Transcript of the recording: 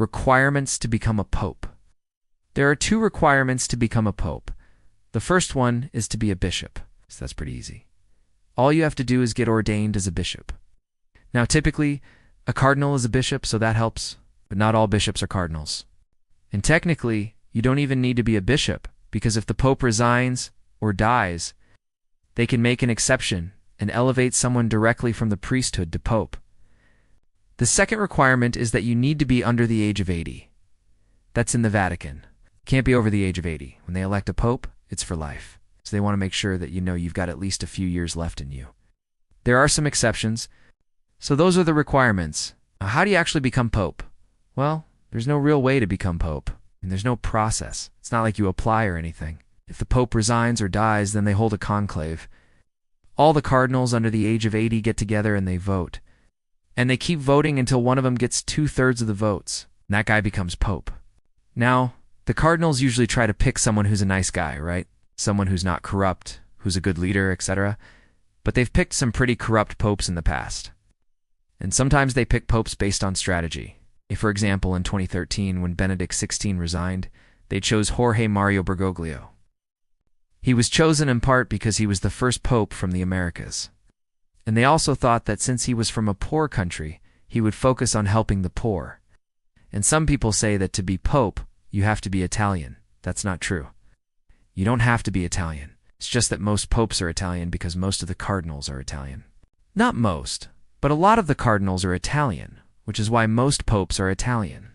Requirements to become a pope. There are 2 requirements to become a pope. The first one is to be a bishop, so that's pretty easy. All you have to do is get ordained as a bishop. Now, typically, a cardinal is a bishop, so that helps, but not all bishops are cardinals. And technically, you don't even need to be a bishop, because if the pope resigns or dies, they can make an exception and elevate someone directly from the priesthood to pope. The second requirement is that you need to be under the age of 80. That's in the Vatican. Can't be over the age of 80. When they elect a pope, it's for life. So they want to make sure that you know you've got at least a few years left in you. There are some exceptions. So those are the requirements. Now, how do you actually become pope? Well, there's no real way to become pope, and there's no process. It's not like you apply or anything. If the pope resigns or dies, then they hold a conclave. All the cardinals under the age of 80 get together and they vote. And they keep voting until one of them gets 2/3 of the votes, and that guy becomes pope. Now, the cardinals usually try to pick someone who's a nice guy, right? Someone who's not corrupt, who's a good leader, etc. But they've picked some pretty corrupt popes in the past. And sometimes they pick popes based on strategy. For example, in 2013, when Benedict XVI resigned, they chose Jorge Mario Bergoglio. He was chosen in part because he was the first pope from the Americas. And they also thought that since he was from a poor country, he would focus on helping the poor. And some people say that to be pope, you have to be Italian. That's not true. You don't have to be Italian. It's just that most popes are Italian because most of the cardinals are Italian. Not most, but a lot of the cardinals are Italian, which is why most popes are Italian.